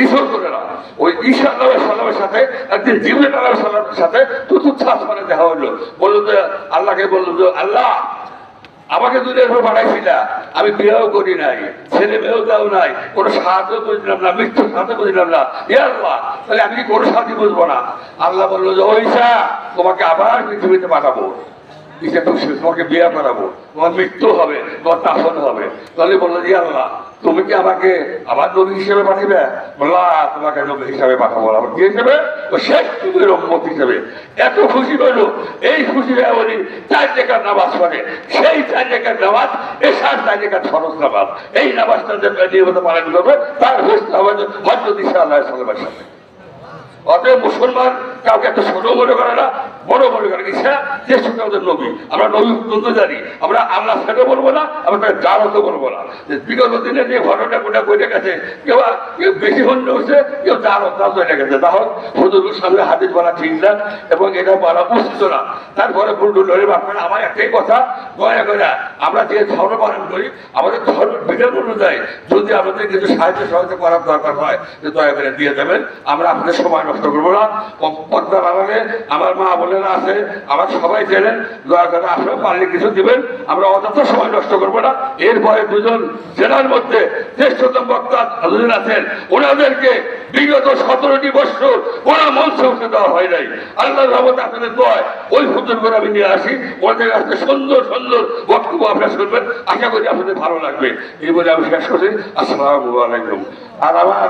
ঈশ্বর করে না। ওই ঈশা আলাইহিস সালামের সাথে একদিন জিবরিল আলাইহিস সালামের সাথে চতুর্থ আসমানে দেখা হইলো। বললো যে আল্লাহকে বললো যে আল্লাহ আমাকে দুনিয়ার উপর পাঠাইছিলা, আমি বিয়েও করি নাই, ছেলে মেয়েও দাও নাই, কোনো সাহায্য করে দিলাম না, মৃত্যুর সাহায্য করে দিলাম না, ইয়া আল্লাহ তাহলে আমি কি কোনো সাহায্য বুঝবো না? আল্লাহ বললো যে ও ঈশা তোমাকে আবার পৃথিবীতে পাঠাবো, তোমাকে বিয়ে করাবো, তোমার মৃত্যু হবে, তোমার দাফন হবে। তাহলে বললো যে আল্লাহ তুমি কি আমাকে আবার নবী হিসেবে পাঠিবে? বললা তোমাকে নবী হিসাবে পাঠাবো, আবার কি হিসেবে? শেষ যুগের উম্মত হিসেবে। এত খুশি হইল, এই খুশি হয়ে বলি 4 রাকাত নামাজ পড়ে, সেই 4 রাকাত নামাজ এশার 4 রাকাত ফরজ নামাজ, এই নামাজটা যে নিয়মিত পালন করবে তার হইতে হবে হযরত ঈসা আলাইহিস সালামের সাথে। অতএব মুসলমান কাউকে একটা ছোট মনে করে না, বড় মনে করে। ঈসা যে ছোট আমাদের নবী, আমরা নবী পর্যন্ত জানি, আমরা আল্লাহ ছেড়ে বলবো না, আমরা তাকে জানতে বলবো না। বিগত দিনে যে ঘটনা গোটা বইতে গেছে, কেউ বেশি হন্য হচ্ছে, কেউ জানতা চলে গেছে। তাহলে হুজুরের সামনে হাদিস বলা ঠিক না এবং এটা বলা উচিত না। তারপরে ভুল ধরে আপনারা আমার একটাই কথা, দয়া করে আমরা যে ধর্ম পালন করি আমাদের ধর্মের বিধান অনুযায়ী যদি আমাদের কিছু সাহায্য সহযোগিতা করার দরকার হয় যে দয়া করে দিয়ে দেবেন, আমরা আপনাদের সময় নষ্ট করবো না। পদ্মা বাগানে আমার মা বোনেরা আছে, আমার সবাই চেনেন, দয়া করে আপনারা পারলে কিছু দিবেন, আমরা অযথা সময় নষ্ট করবো না। এরপরে দুজন জেলার মধ্যে জ্যেষ্ঠতম বক্তা দুজন আছেন, ওনাদেরকে বিগত 17টি বছর ওরা মঞ্চে উঠে দেওয়া হয় নাই। আল্লাহর রহমতে আপনাদের দয় ওই হুজুর করে আমি নিয়ে আসি, ওদের কাছে সুন্দর সুন্দর বক্তব্য আপনারা শুনবেন, আশা করি আপনাদের ভালো লাগবে। এই বলে আমি শেষ করছি। আসসালামু আলাইকুম। আর আমার